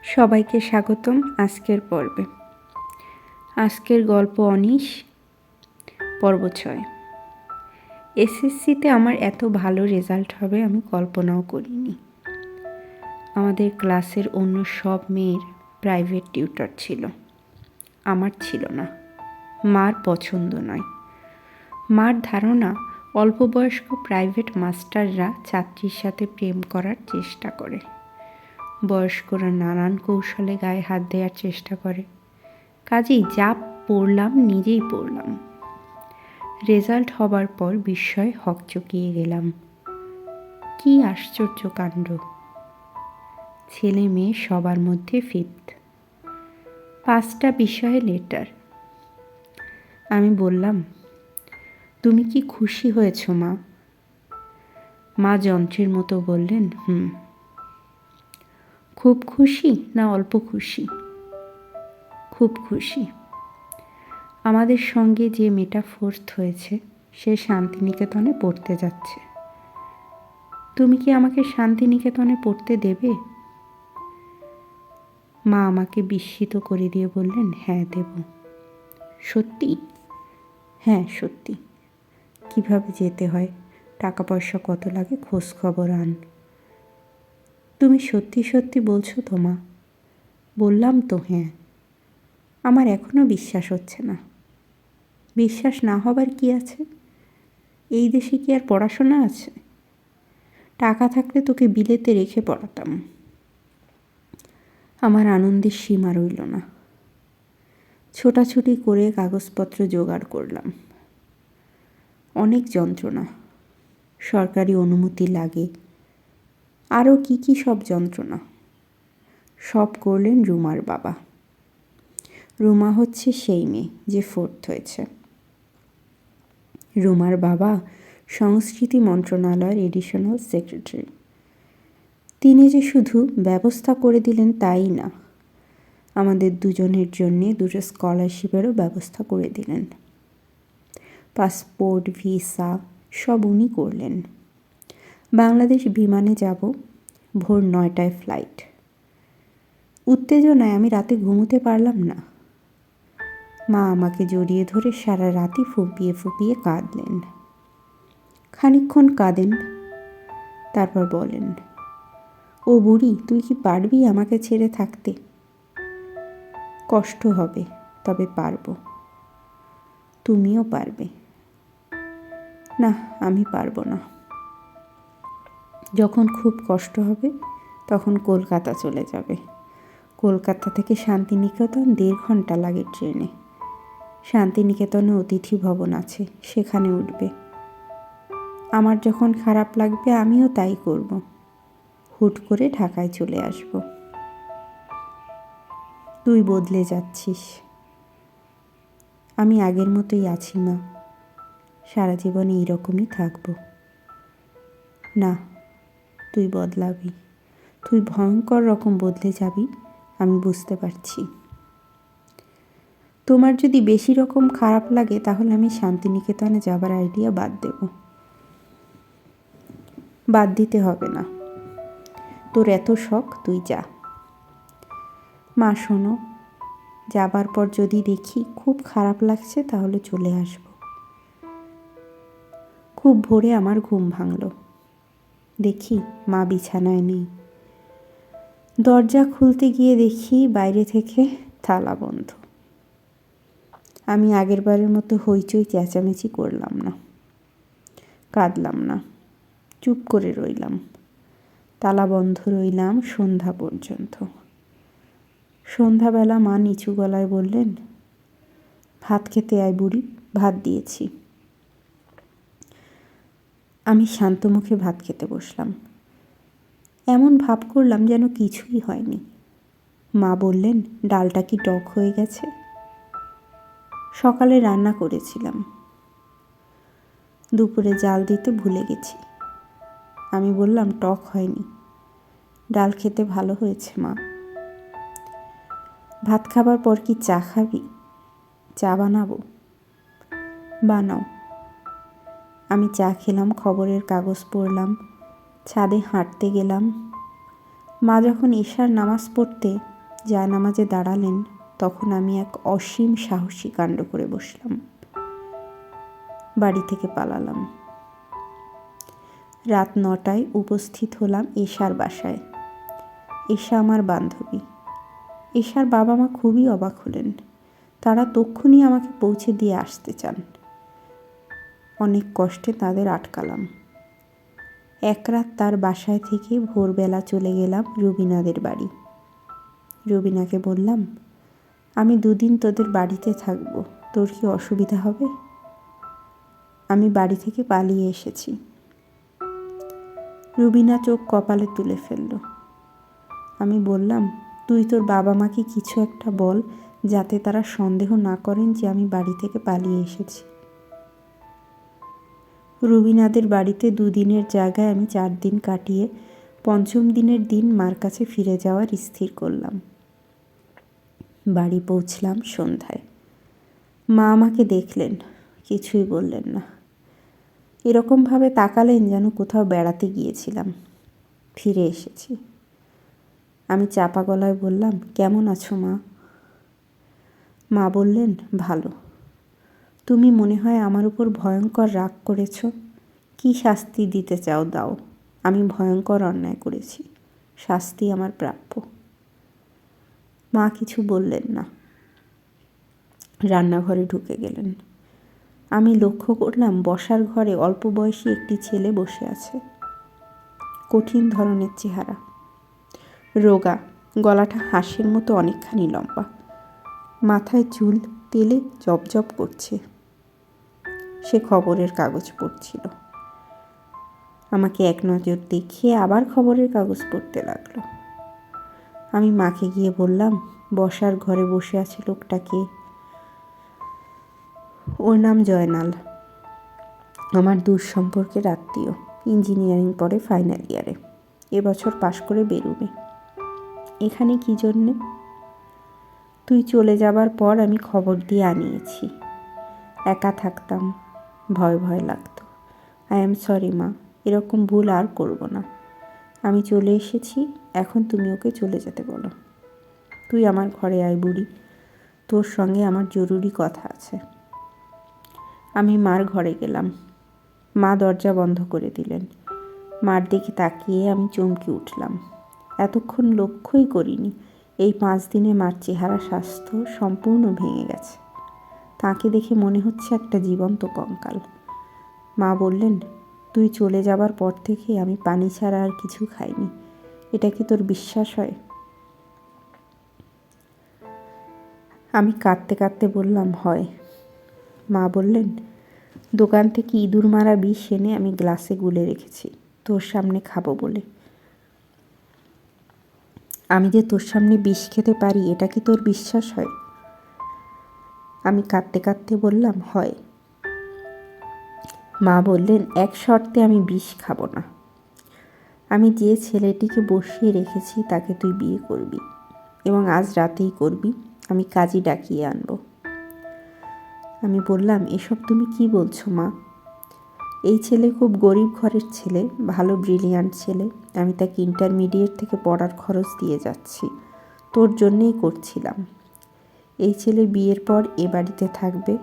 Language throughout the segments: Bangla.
সবাইকে স্বাগতম আজকের পর্বে। আজকের গল্প অনিশ, পর্ব 6। এসএসসিতে আমার এত ভালো রেজাল্ট হবে আমি কল্পনাও করিনি। আমাদের ক্লাসের অন্য সব মেয়ের প্রাইভেট টিউটর ছিল, আমার ছিল না। মার পছন্দ নয়। মার ধারণা অল্প বয়স্ক প্রাইভেট মাস্টাররা ছাত্রীর সাথে প্রেম করার চেষ্টা করে। বয়স্করা নানান কৌশলে গায়ে হাত দেওয়ার চেষ্টা করে। কাজেই যা পড়লাম নিজেই পড়লাম। রেজাল্ট হবার পর বিস্ময়ে হকচকিয়ে গেলাম। কি আশ্চর্য কাণ্ড! ছেলে মেয়ে সবার মধ্যে 5th। 5টা বিষয়ে লেটার। আমি বললাম, তুমি কি খুশি হয়েছ মা? মা যন্ত্রের মতো বললেন, খুব খুশি না অল্প খুশি? খুব খুশি। আমাদের সঙ্গে যে মেয়েটা 4th হয়েছে সে শান্তিনিকেতনে পড়তে যাচ্ছে। তুমি কি আমাকে শান্তিনিকেতনে পড়তে দেবে? মা আমাকে বিস্মিত করে দিয়ে বললেন, হ্যাঁ দেব। সত্যি? হ্যাঁ সত্যি। কিভাবে যেতে হয়, টাকা পয়সা কত লাগে, খোঁজ খবর আন। তুমি সত্যি সত্যি বলছো তো মা? বললাম তো হ্যাঁ। আমার এখনও বিশ্বাস হচ্ছে না। বিশ্বাস না হবার কি আছে? এই দেশে কি আর পড়াশোনা আছে? টাকা থাকলে তোকে বিলেতে রেখে পড়াতাম। আমার আনন্দের সীমা রইল না। ছোটাছুটি করে কাগজপত্র জোগাড় করলাম। অনেক যন্ত্রণা, সরকারি অনুমতি লাগে, আরও কি সব যন্ত্রণা। সব করলেন রুমার বাবা। রুমা হচ্ছে সেই মেয়ে যে 4th হয়েছে। রুমার বাবা সংস্কৃতি মন্ত্রণালয়ের এডিশনাল সেক্রেটারি। তিনি যে শুধু ব্যবস্থা করে দিলেন তাই না, আমাদের দুজনের জন্যে 2টো স্কলারশিপেরও ব্যবস্থা করে দিলেন। পাসপোর্ট, ভিসা সব উনি করলেন। বাংলাদেশ বিমানে যাব, ভোর 9টায় ফ্লাইট। উত্তেজনায় আমি রাতে ঘুমোতে পারলাম না। মা আমাকে জড়িয়ে ধরে সারা রাতই ফুঁপিয়ে ফুঁপিয়ে কাঁদলেন। খানিকক্ষণ কাঁদেন, তারপর বলেন, ও বুড়ি, তুই কি পারবি আমাকে ছেড়ে থাকতে? কষ্ট হবে, তবে পারবো। তুমিও পারবে। না, আমি পারবো না। যখন খুব কষ্ট হবে তখন কলকাতা চলে যাবে। কলকাতা থেকে শান্তিনিকেতন 1.5 ঘন্টা লাগে ট্রেনে। শান্তিনিকেতনে অতিথি ভবন আছে, সেখানে উঠবে। আমার যখন খারাপ লাগবে আমিও তাই করব। হুট করে ঢাকায় চলে আসব। তুই বদলে যাচ্ছিস। আমি আগের মতোই আছি মা, সারা জীবন এইরকমই থাকব। না, তুই বদলাবি। তুই ভয়ঙ্কর রকম বদলে যাবি, আমি বুঝতে পারছি। তোমার যদি বেশি রকম খারাপ লাগে তাহলে আমি শান্তিনিকেতনে যাবার আইডিয়া বাদ দেব। বাদ দিতে হবে না। তোর এত শখ, তুই যা। মা শোনো, যাবার পর যদি দেখি খুব খারাপ লাগছে তাহলে চলে আসব। খুব ভোরে আমার ঘুম ভাঙল। দেখি মা বিছানায় নেই। দরজা খুলতে গিয়ে দেখি বাইরে থেকে তালা বন্ধ। আমি আগেরবারের মতো হইচই চেঁচামেচি করলাম না, কাঁদলাম না, চুপ করে রইলাম। তালা বন্ধ রইলাম সন্ধ্যা পর্যন্ত। সন্ধ্যাবেলা মা নিচু গলায় বললেন, ভাত খেতে আয় বুড়ি, ভাত দিয়েছি। আমি শান্ত মুখে ভাত খেতে বসলাম। এমন ভাব করলাম যেন কিছুই হয়নি। মা বললেন, ডালটা কি টক হয়ে গেছে? সকালে রান্না করেছিলাম, দুপুরে জাল দিতে ভুলে গেছি। আমি বললাম, টক হয়নি, ডাল খেতে ভালো হয়েছে মা। ভাত খাবার পর কি চা খাবি? চা বানাবো? বানাও। আমি চা খেলাম, খবরের কাগজ পড়লাম, ছাদে হাঁটতে গেলাম। মা যখন এশার নামাজ পড়তে জায়নামাজে দাঁড়ালেন, তখন আমি এক অসীম সাহসী কাণ্ড করে বসলাম। বাড়ি থেকে পালালাম। রাত 9টায় উপস্থিত হলাম এশার বাসায়। এশা আমার বান্ধবী। এশার বাবা মা খুবই অবাক হলেন। তারা তক্ষুনি আমাকে পৌঁছে দিয়ে আসতে চান। অনেক কষ্টে তাদের আটকালাম। এক রাত তার বাসায় থেকে ভোরবেলা চলে গেলাম রুবিনাদের বাড়ি। রুবিনাকে বললাম, আমি 2 দিন তোদের বাড়িতে থাকবো, তোর কি অসুবিধা হবে? আমি বাড়ি থেকে পালিয়ে এসেছি। রুবিনা চোখ কপালে তুলে ফেলল। আমি বললাম, তুই তোর বাবা মাকে কিছু একটা বল, যাতে তারা সন্দেহ না করেন যে আমি বাড়ি থেকে পালিয়ে এসেছি। রুবিনাদের বাড়িতে 2 দিনের জায়গায় আমি 4 দিন কাটিয়ে 5ম দিনের দিন মার কাছে ফিরে যাওয়ার স্থির করলাম। বাড়ি পৌঁছলাম সন্ধ্যায়। মা আমাকে দেখলেন, কিছুই বললেন না। এরকমভাবে তাকালেন যেন কোথাও বেড়াতে গিয়েছিলাম, ফিরে এসেছি। আমি চাপা গলায় বললাম, কেমন আছো মা? মা বললেন, ভালো। তুমি মনে হয় আমার উপর ভয়ঙ্কর রাগ করেছ। কি শাস্তি দিতে চাও দাও, আমি ভয়ঙ্কর অন্যায় করেছি, শাস্তি আমার প্রাপ্য। মা কিছু বললেন না, রান্নাঘরে ঢুকে গেলেন। আমি লক্ষ্য করলাম বসার ঘরে অল্প বয়সী একটি ছেলে বসে আছে। কঠিন ধরনের চেহারা, রোগা, গলাটা হাঁসের মতো অনেকখানি লম্বা, মাথায় চুল তেলে জবজব করছে। সে খবরের কাগজ পড়ছিল। আমাকে এক নজর দেখিয়ে আবার খবরের কাগজ পড়তে লাগলো। আমি মাকে গিয়ে বললাম, বসার ঘরে বসে আছে লোকটাকে। ওর নাম জয়নাল, আমার দূর সম্পর্কের আত্মীয়। ইঞ্জিনিয়ারিং পড়ে ফাইনাল ইয়ারে, এবছর পাশ করে বেরোবে। এখানে কী জন্যে? তুই চলে যাবার পর আমি খবর দিয়ে আনিয়েছি। একা থাকতাম, ভয় ভয় লাগতো। আই এম সরি মা, এরকম ভুল আর করব না। আমি চলে এসেছি, এখন তুমি ওকে চলে যেতে বলো। তুই আমার ঘরে আয় বুড়ি, তোর সঙ্গে আমার জরুরি কথা আছে। আমি মার ঘরে গেলাম। মা দরজা বন্ধ করে দিলেন। মার দিকে তাকিয়ে আমি চমকে উঠলাম। এতক্ষণ লক্ষ্যই করিনি এই 5 দিনে মার চেহারা স্বাস্থ্য সম্পূর্ণ ভেঙে গেছে। তাকে দেখে মনে হচ্ছে একটা জীবন্ত কঙ্কাল। মা বললেন, তুই চলে যাবার পর থেকে আমি পানি ছাড়া আর কিছু খাইনি। এটা কি তোর বিশ্বাস হয়? আমি কাঁদতে কাঁদতে বললাম, হয়। মা বললেন, দোকান থেকে ইঁদুর মারা বিষ এনে আমি গ্লাসে গুলে রেখেছি তোর সামনে খাবো বলে। আমি যে তোর সামনে বিষ খেতে পারি, এটা কি তোর বিশ্বাস হয়? আমি কাঁদতে কাঁদতে বললাম, হয়। মা বললেন, এক শর্তে আমি বিষ খাবো না। আমি যে ছেলেটিকে বসিয়ে রেখেছি তাকে তুই বিয়ে করবি, এবং আজ রাতেই করবি। আমি কাজী ডাকিয়ে আনবো। আমি বললাম, এসব তুমি কি বলছো মা? এই ছেলে খুব গরিব ঘরের ছেলে, ভালো ব্রিলিয়ান্ট ছেলে। আমি তাকে ইন্টারমিডিয়েট থেকে পড়ার খরচ দিয়ে যাচ্ছি, তোর জন্যেই করছিলাম। এই ছেলে বিয়ের পর এ বাড়িতে থাকবে,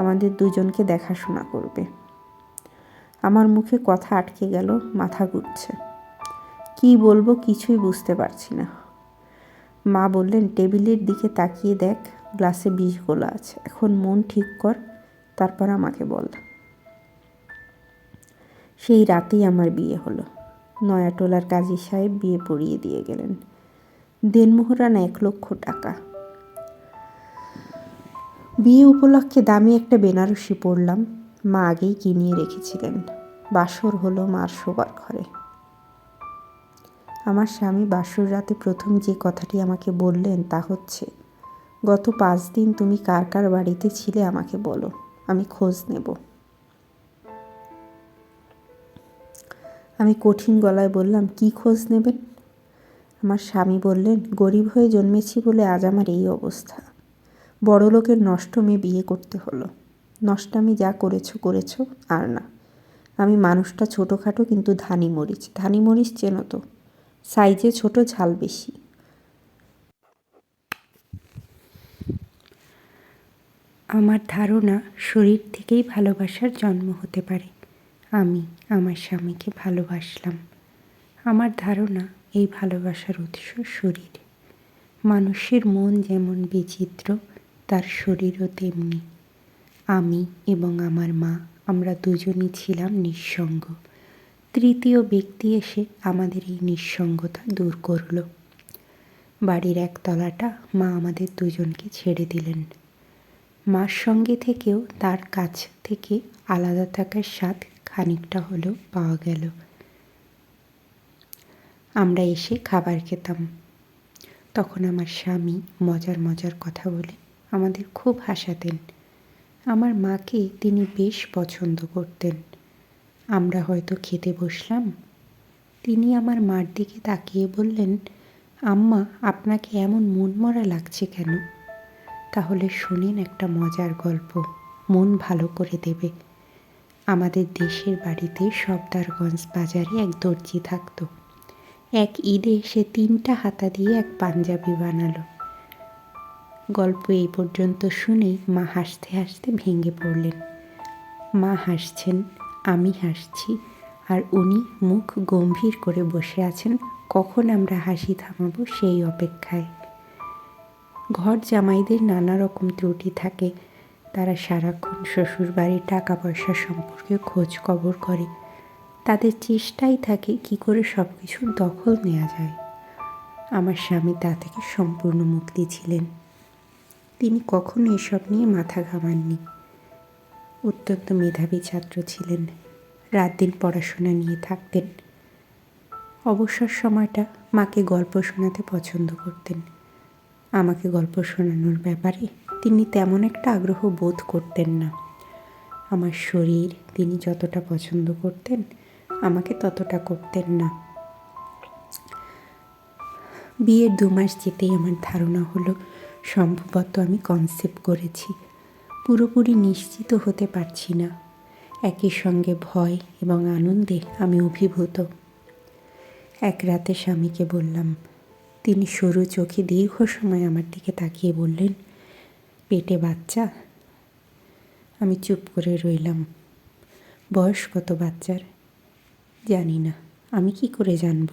আমাদের দুজনকে দেখাশোনা করবে। আমার মুখে কথা আটকে গেল, মাথা ঘুরছে। কি বলবো কিছুই বুঝতে পারছি না। মা বললেন, টেবিলের দিকে তাকিয়ে দেখ, গ্লাসে বিষ গোলা আছে। এখন মন ঠিক কর, তারপর আমাকে বল। সেই রাতেই আমার বিয়ে হলো। নয়াটোলার কাজী সাহেব বিয়ে পড়িয়ে দিয়ে গেলেন। দেনমোহরানা 1 লক্ষ টাকা। বিয়ে উপলক্ষে দামি একটা বেনারসি পরলাম। মা আগেই কিনিয়ে রেখেছিলেন। বাসর হলো মার শোবার ঘরে। আমার স্বামী বাসর রাতে প্রথম যে কথাটি আমাকে বললেন তা হচ্ছে, গত 5 দিন তুমি কার কার বাড়িতে ছিলে আমাকে বলো, আমি খোঁজ নেব। আমি কঠিন গলায় বললাম, কি খোঁজ নেবেন? আমার স্বামী বললেন, গরিব হয়ে জন্মেছি বলে আজ আমার এই অবস্থা। বড়লোকের নষ্ট মেয়ে বিয়ে করতে হলো। নষ্টামি যা করেছো করেছো, আর না। আমি মানুষটা ছোটোখাটো, কিন্তু ধানি মরিচ। ধানি মরিচ চেনো তো? সাইজে ছোট, ঝাল বেশি। আমার ধারণা শরীর থেকেই ভালোবাসার জন্ম হতে পারে। আমি আমার স্বামীকে ভালোবাসলাম। আমার ধারণা এই ভালোবাসার উৎস শরীর। মানুষের মন যেমন বিচিত্র, তার শরীরও তেমনি। আমি এবং আমার মা, আমরা দুজনই ছিলাম নিঃসঙ্গ। তৃতীয় ব্যক্তি এসে আমাদের এই নিঃসঙ্গতা দূর করল। বাড়ির একতলাটা মা আমাদের দুজনকে ছেড়ে দিলেন। মার সঙ্গে থেকেও তার কাছ থেকে আলাদা থাকার স্বাদ খানিকটা হলেও পাওয়া গেল। আমরা এসে খাবার খেতাম। তখন আমার স্বামী মজার মজার কথা বলে আমাদের খুব হাসাতেন। আমার মাকে তিনি বেশ পছন্দ করতেন। আমরা হয়তো খেতে বসলাম, তিনি আমার মার দিকে তাকিয়ে বললেন, আম্মা, আপনাকে এমন মনমরা লাগছে কেন? তাহলে শোনেন একটা মজার গল্প, মন ভালো করে দেবে। আমাদের দেশের বাড়িতে সর্দারগঞ্জ বাজারে এক দর্জি থাকতো। এক ঈদে সে 3টা হাতা দিয়ে এক পাঞ্জাবি বানালো। গল্প এই পর্যন্ত শুনেই মা হাসতে হাসতে ভেঙে পড়লেন। মা হাসছেন, আমি হাসছি, আর উনি মুখ গম্ভীর করে বসে আছেন কখন আমরা হাসি থামাবো সেই অপেক্ষায়। ঘর জামাইদের নানা রকম ত্রুটি থাকে। তারা সারাক্ষণ শ্বশুরবাড়ির টাকা পয়সা সম্পর্কে খোঁজ খবর করে। তাদের চেষ্টাই থাকে কি করে সব কিছুর দখল নেওয়া যায়। আমার স্বামী তা থেকে সম্পূর্ণ মুক্তি ছিলেন। তিনি কখনো এসব নিয়ে মাথা ঘামাননি। অত্যন্ত মেধাবী ছাত্র ছিলেন। রাত দিন পড়াশোনা নিয়ে থাকতেন। অবসর সময়টা মাকে গল্প শোনাতে পছন্দ করতেন। আমাকে গল্প শোনানোর ব্যাপারে তিনি তেমন একটা আগ্রহ বোধ করতেন না। আমার শরীর তিনি যতটা পছন্দ করতেন, আমাকে ততটা করতেন না। বিয়ের 2 মাস যেতেই আমার ধারণা হলো সম্ভবত আমি কনসেপ্ট করেছি। পুরোপুরি নিশ্চিত হতে পারছি না। একই সঙ্গে ভয় এবং আনন্দে আমি অভিভূত। এক রাতে স্বামীকে বললাম। তিনি সরু চোখে দীর্ঘ সময় আমার দিকে তাকিয়ে বললেন, পেটে বাচ্চা? আমি চুপ করে রইলাম। বয়স কত বাচ্চার? জানি না। আমি কি করে জানব?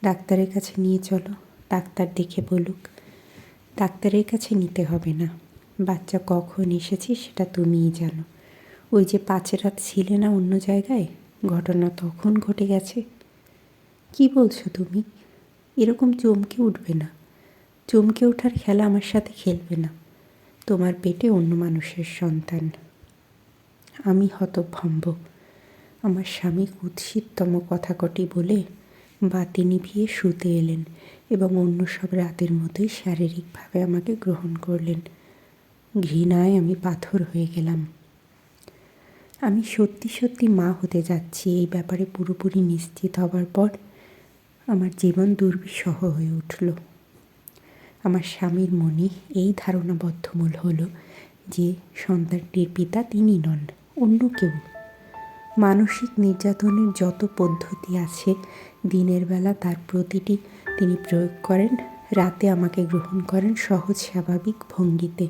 ডাক্তারের কাছে নিয়ে চলো, ডাক্তার দেখে বলুক। ডাক্তারের কাছে নিতে হবে না। বাচ্চা কখন এসেছে সেটা তুমিই জানো। ওই যে 5 রাত ছিলে না অন্য জায়গায়, ঘটনা তখন ঘটে গেছে। কি বলছো তুমি? এরকম চমকে উঠবে না। চমকে ওঠার খেলা আমার সাথে খেলবে না। তোমার পেটে অন্য মানুষের সন্তান। আমি হতভম্ব। আমার স্বামী কুৎসিততম কথা কটি বলে বাতি নিভিয়ে শুতে এলেন এবং অন্য সব রাতের মতোই শারীরিকভাবে আমাকে গ্রহণ করলেন। ঘৃণায় আমি পাথর হয়ে গেলাম। আমি সত্যি সত্যি মা হতে যাচ্ছি এই ব্যাপারে পুরোপুরি নিশ্চিত হবার পর আমার জীবন দুর্বিষহ হয়ে উঠল। আমার স্বামীর মনে এই ধারণা বদ্ধমূল হলো যে সন্তানটির পিতা তিনি নন, অন্য কেউ। মানসিক নির্যাতনের যত পদ্ধতি আছে, দিনের বেলা তার প্রতিটি তিনি প্রয়োগ করেন, রাতে আমাকে গ্রহণ করেন সহজ স্বাভাবিক ভঙ্গিতে।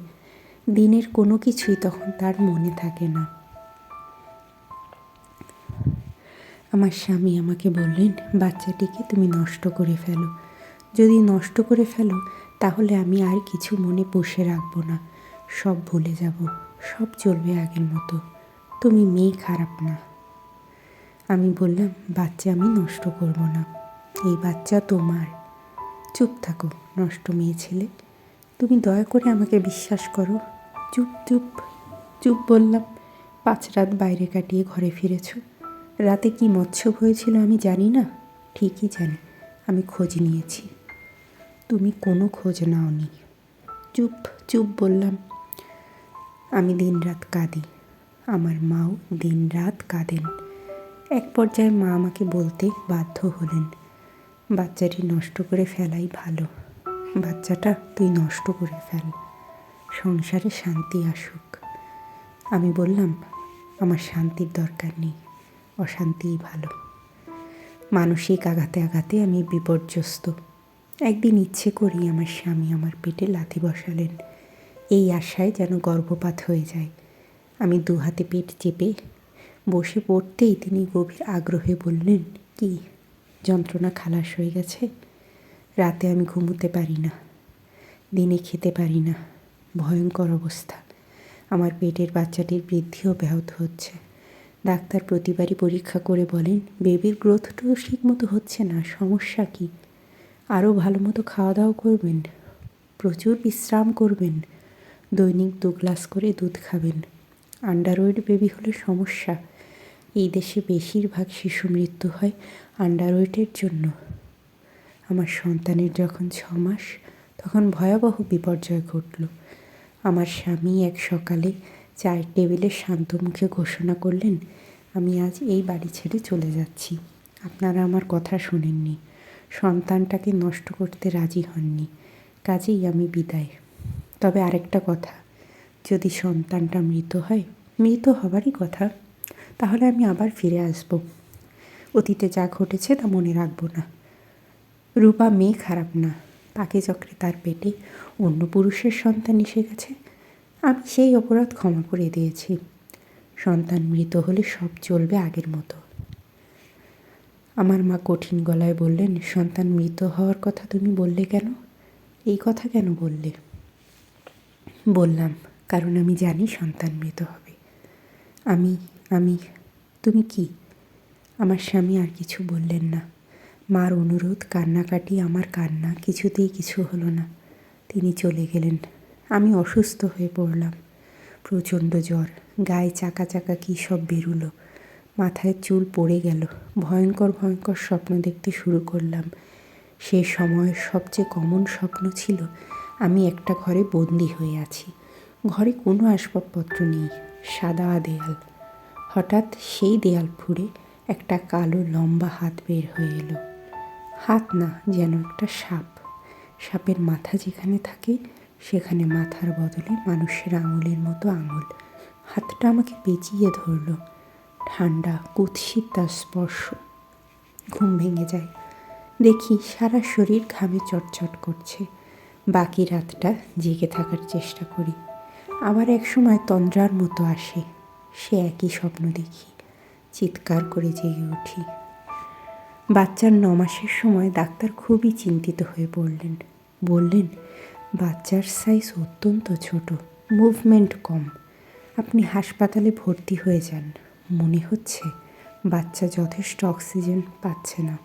দিনের কোনো কিছুই তখন তার মনে থাকে না। আমার স্বামী আমাকে বললেন, বাচ্চাটিকে তুমি নষ্ট করে ফেলো। যদি নষ্ট করে ফেলো তাহলে আমি আর কিছু মনে পুষে রাখবো না। সব ভুলে যাব, সব চলবে আগের মতো। তুমি মেয়ে খারাপ না। আমি বললাম, বাচ্চা আমি নষ্ট করব না। এই বাচ্চা তোমার। চুপ থাকো নষ্ট মেয়ে ছেলে। তুমি দয়া করে আমাকে বিশ্বাস করো। চুপ চুপ চুপ বললাম। 5 রাত বাইরে কাটিয়ে ঘরে ফিরেছ। রাতে কি মৎসব হয়েছিল আমি জানি না। ঠিকই জানি, আমি খোঁজ নিয়েছি। তুমি কোনো খোঁজ নাওনি। চুপ চুপ বললাম। আমি দিনরাত কাঁদি। আমার মাও দিনরাত কাঁদেন। এক পর্যায়ে মা আমাকে বলতে বাধ্য হলেন, বাচ্চাটি নষ্ট করে ফেলাই ভালো। বাচ্চাটা তুই নষ্ট করে ফেল, সংসারে শান্তি আসুক। আমি বললাম, আমার শান্তির দরকার নেই, অশান্তিই ভালো। মানসিক আঘাতে আঘাতে আমি বিপর্যস্ত। একদিন ইচ্ছে করেই আমার স্বামী আমার পেটে লাথি বসালেন। এই আশায় যেন গর্ভপাত হয়ে যায়। আমি দু হাতে পেট চেপে বসে পড়তেই তিনি গভীর আগ্রহে বললেন, কি যন্ত্রণা খালাস হয়ে গেছে? রাতে আমি ঘুমোতে পারি না, দিনে খেতে পারি না, ভয়ঙ্কর অবস্থা। আমার পেটের বাচ্চাটির বৃদ্ধিও ব্যাহত হচ্ছে। ডাক্তার প্রতিবারই পরীক্ষা করে বলেন, বেবির গ্রোথটাও ঠিক মতো হচ্ছে না, সমস্যা কি? আরও ভালো মতো খাওয়া দাওয়া করবেন, প্রচুর বিশ্রাম করবেন, দৈনিক 2 গ্লাস করে দুধ খাবেন। আন্ডারওয়েট বেবি হলে সমস্যা। এই দেশে বেশিরভাগ শিশু মৃত্যু হয় আন্ডারওয়েটের জন্য। আমার সন্তানের যখন 6 মাস, তখন ভয়াবহ বিপর্যয় ঘটল। আমার স্বামী এক সকালে চায়ের টেবিলে শান্ত মুখে ঘোষণা করলেন, আমি আজ এই বাড়ি ছেড়ে চলে যাচ্ছি। আপনারা আমার কথা শোনেননি, সন্তানটাকে নষ্ট করতে রাজি হননি, কাজেই আমি বিদায়। তবে আরেকটা কথা, যদি সন্তানটা মৃত হয়, মৃত হবারই কথা, তাহলে আমি আবার ফিরে আসব। অতীতে যা ঘটেছে তা মনে রাখব না। রূপা মেয়ে খারাপ না, পাকে চক্রে তার পেটে অন্য পুরুষের সন্তান এসে গেছে। আমি সেই অপরাধ ক্ষমা করে দিয়েছি। সন্তান মৃত হলে সব চলবে আগের মতো। আমার মা কঠিন গলায় বললেন, সন্তান মৃত হওয়ার কথা তুমি বললে কেন? এই কথা কেন বললে? বললাম, কারণ আমি জানি সন্তান মৃত হবে। আমি তুমি কি? আমার স্বামী আর কিছু বললেন না। মার অনুরোধ, কান্নাকাটি, আমার কান্না, কিছুতেই কিছু হলো না। তিনি চলে গেলেন। আমি অসুস্থ হয়ে পড়লাম। প্রচণ্ড জ্বর, গায়ে চাকা চাকা কী সব বেরুলো, মাথায় চুল পড়ে গেল। ভয়ঙ্কর ভয়ঙ্কর স্বপ্ন দেখতে শুরু করলাম। সে সময়ের সবচেয়ে কমন স্বপ্ন ছিল আমি একটা ঘরে বন্দি হয়ে আছি। ঘরে কোনো আসবাবপত্র নেই, সাদা দেয়াল। হঠাৎ সেই দেয়াল ফুঁড়ে একটা কালো লম্বা হাত বের হয়ে এলো। হাত না, যেন একটা সাপ। সাপের মাথা যেখানে থাকে সেখানে মাথার বদলে মানুষের আঙুলের মতো আঙুল। হাতটা আমাকে পেঁচিয়ে ধরল। ঠান্ডা, কুৎসিত তার স্পর্শ। ঘুম ভেঙে যায়। দেখি সারা শরীর ঘামে চটচট করছে। বাকি রাতটা জেগে থাকার চেষ্টা করি। আবার এক সময় তন্দ্রার মতো আসে, সে একই স্বপ্ন দেখি। চিৎকার করে জেগে উঠি। বাচ্চার 9 মাসের সময় ডাক্তার খুবই চিন্তিত হয়ে পড়লেন। বললেন, বাচ্চার সাইজ অত্যন্ত ছোট, মুভমেন্ট কম। আপনি হাসপাতালে ভর্তি হয়ে যান। মনে হচ্ছে বাচ্চা যথেষ্ট অক্সিজেন পাচ্ছে না।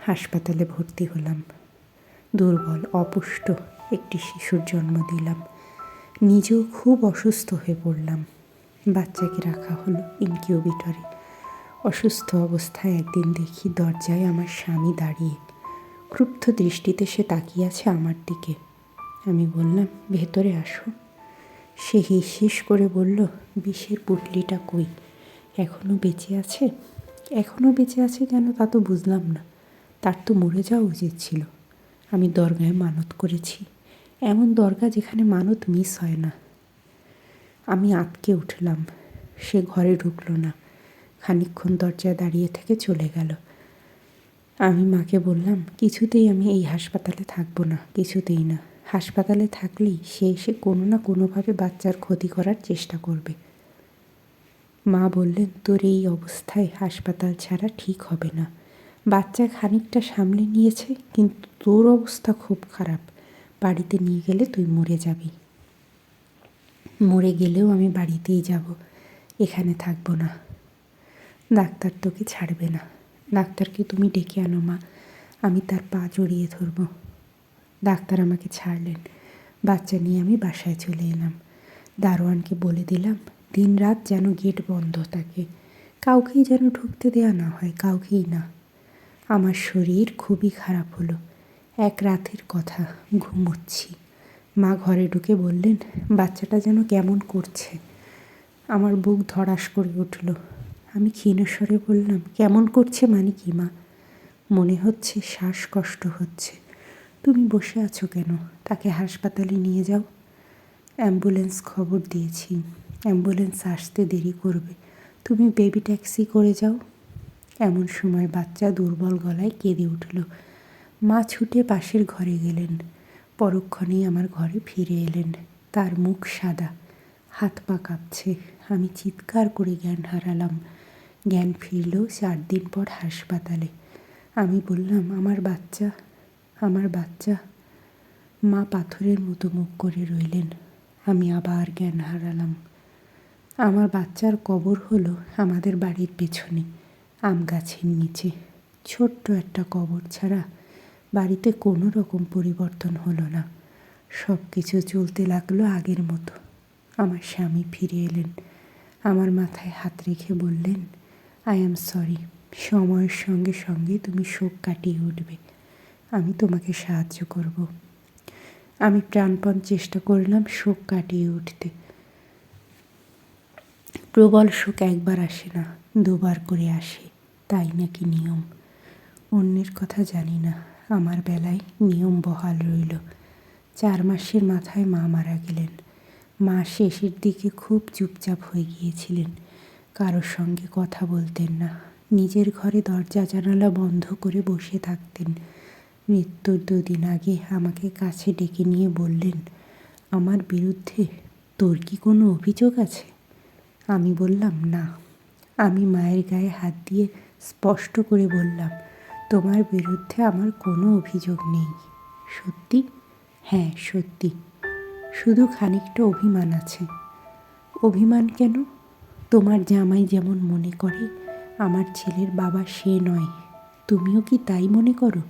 হাসপাতালে ভর্তি হলাম। দুর্বল, অপুষ্ট একটি শিশুর জন্ম দিলাম। নিজেও খুব অসুস্থ হয়ে পড়লাম। বাচ্চাকে রাখা হলো ইনকিউবেটরে। অসুস্থ অবস্থায় একদিন দেখি দরজায় আমার স্বামী দাঁড়িয়ে। ক্রুদ্ধ দৃষ্টিতে সে তাকিয়ে আছে আমার দিকে। আমি বললাম, ভেতরে আসো। সে হিস করে বলল, বিষের পুঁটলিটা কই? এখনও বেঁচে আছে? এখনও বেঁচে আছে কেন তা তো বুঝলাম না। তার তো মরে যাওয়া উচিত ছিল। আমি দরগায় মানত করেছি, এমন দরগা যেখানে মানত মিস হয় না। আমি আটকে উঠলাম। সে ঘরে ঢুকলো না। খানিকক্ষণ দরজায় দাঁড়িয়ে থেকে চলে গেল। আমি মাকে বললাম, কিছুতেই আমি এই হাসপাতালে থাকবো না, কিছুতেই না। হাসপাতালে থাকলেই সে এসে কোনো না কোনোভাবে বাচ্চার ক্ষতি করার চেষ্টা করবে। মা বললেন, তোর এই অবস্থায় হাসপাতাল ছাড়া ঠিক হবে না। বাচ্চা খানিকটা সামলে নিয়েছে, কিন্তু তোর অবস্থা খুব খারাপ। বাড়িতে নিয়ে গেলে তুই মরে যাবি। মরে গেলেও আমি বাড়িতেই যাব, এখানে থাকবো না। ডাক্তার তোকে ছাড়বে না। ডাক্তারকে তুমি ডেকে আনো মা, আমি তার পা জড়িয়ে ধরব। ডাক্তার আমাকে ছাড়লেন। বাচ্চা নিয়ে আমি বাসায় চলে এলাম। দারোয়ানকে বলে দিলাম, দিন রাত যেন গেট বন্ধ থাকে, কাউকেই যেন ঢুকতে দেয়া না হয়, কাউকেই না। আমার শরীর খুবই খারাপ হলো। এক রাতের কথা, ঘুমোচ্ছি। মা ঘরে ঢুকে বললেন, বাচ্চাটা যেন কেমন করছে। আমার বুক ধড়াস করে উঠল। আমি ক্ষীণস্বরে বললাম, কেমন করছে মানে কি মা? মনে হচ্ছে শ্বাসকষ্ট হচ্ছে। তুমি বসে আছো কেন? তাকে হাসপাতালে নিয়ে যাও। অ্যাম্বুলেন্স খবর দিয়েছি, অ্যাম্বুলেন্স আসতে দেরি করবে। তুমি বেবি ট্যাক্সি করে যাও। এমন সময় বাচ্চা দুর্বল গলায় কেঁদে উঠল। মা ছুটে পাশের ঘরে গেলেন। পরক্ষণেই আমার ঘরে ফিরে এলেন। তার মুখ সাদা, হাত পা কাঁপছে। আমি চিৎকার করে জ্ঞান হারালাম। জ্ঞান ফিরল 4 দিন পর হাসপাতালে। আমি বললাম, আমার বাচ্চা, আমার বাচ্চা। মা পাথরের মতো মুখ করে রইলেন। আমি আবার জ্ঞান হারালাম। আমার বাচ্চার কবর হলো আমাদের বাড়ির পেছনে, আম গাছের নিচে। ছোট্ট একটা কবর ছাড়া বাড়িতে কোনো রকম পরিবর্তন হলো না। সব কিছু চলতে লাগলো আগের মতো। আমার স্বামী ফিরে এলেন, আমার মাথায় হাত রেখে বললেন, আই অ্যাম সরি, সময়ের সঙ্গে সঙ্গে তুমি শোক কাটিয়ে উঠবে, আমি তোমাকে সাহায্য করব। আমি প্রাণপণ চেষ্টা করলাম শোক কাটিয়ে উঠতে। প্রবল শোক একবার আসে না, 2 বার করে আসে, তাই নাকি নিয়ম। অন্যের কথা জানি না, আমার বেলায় নিয়ম বহাল রইল। 4 মাসের মাথায় মা মারা গেলেন। মা শেষের দিকে খুব চুপচাপ হয়ে গিয়েছিলেন, কারোর সঙ্গে কথা বলতেন না, নিজের ঘরে দরজা জানালা বন্ধ করে বসে থাকতেন। মৃত্যুর 2 দিন আগে আমাকে কাছে ডেকে নিয়ে বললেন, আমার বিরুদ্ধে তোর কি কোনো অভিযোগ আছে? আমি বললাম না। আমি মায়ের গায়ে হাত দিয়ে স্পষ্ট করে বললাম, তোমার বিরুদ্ধে আমার কোনো অভিযোগ নেই। সত্যি? হ্যাঁ সত্যি, শুধু খানিকটা অভিমান আছে। অভিমান কেন? তোমার জামাই যেমন মনে করে আমার ছেলের বাবা সে নয়, তুমিও কি তাই মনে করো?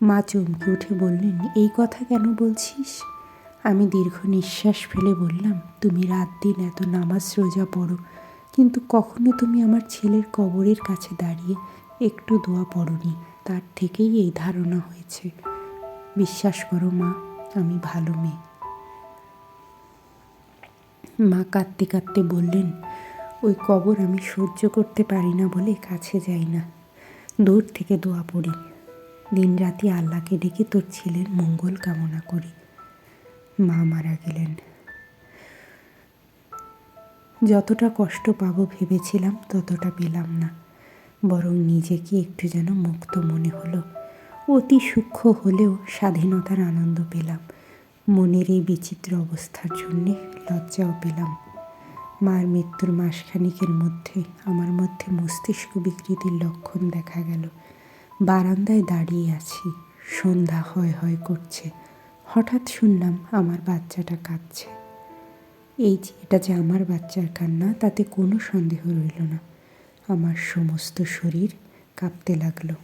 মা চমকে উঠে বললেন, এই কথা কেন বলছিস? আমি দীর্ঘ নিঃশ্বাস ফেলে বললাম, তুমি রাত দিন এত নামাজ রোজা পড়ো, কিন্তু কখনো তুমি আমার ছেলের কবরের কাছে দাঁড়িয়ে একটু দোয়া পড়োনি। তার থেকেই এই ধারণা হয়েছে। বিশ্বাস করো মা, আমি ভালো মেয়ে। মা কাঁদতে কাঁদতে বললেন, ওই কবর আমি সহ্য করতে পারি না বলে কাছে যাই না, দূর থেকে দোয়া পড়ি। দিনরাতি আল্লাহকে ডেকে তোর ছেলের মঙ্গল কামনা করি। মা মারা গেলেন। যতটা কষ্ট পাবো ভেবেছিলাম ততটা পেলাম না, বরং নিজেকে একটু যেন মুক্ত মনে হলো। অতি সূক্ষ্ম হলেও স্বাধীনতার আনন্দ পেলাম। মনের এই বিচিত্র অবস্থার জন্যে লজ্জাও পেলাম। মার মৃত্যুর মাসখানিকের মধ্যে আমার মধ্যে মস্তিষ্ক বিকৃতির লক্ষণ দেখা গেল। বারান্দায় দাঁড়িয়ে আছি, সন্ধ্যা হয় হয় করছে। হঠাৎ শুনলাম আমার বাচ্চাটা কাঁদছে। এটা যে আমার বাচ্চার কান্না তাতে কোনো সন্দেহ রইল না। আমার সমস্ত শরীর কাঁপতে লাগলো।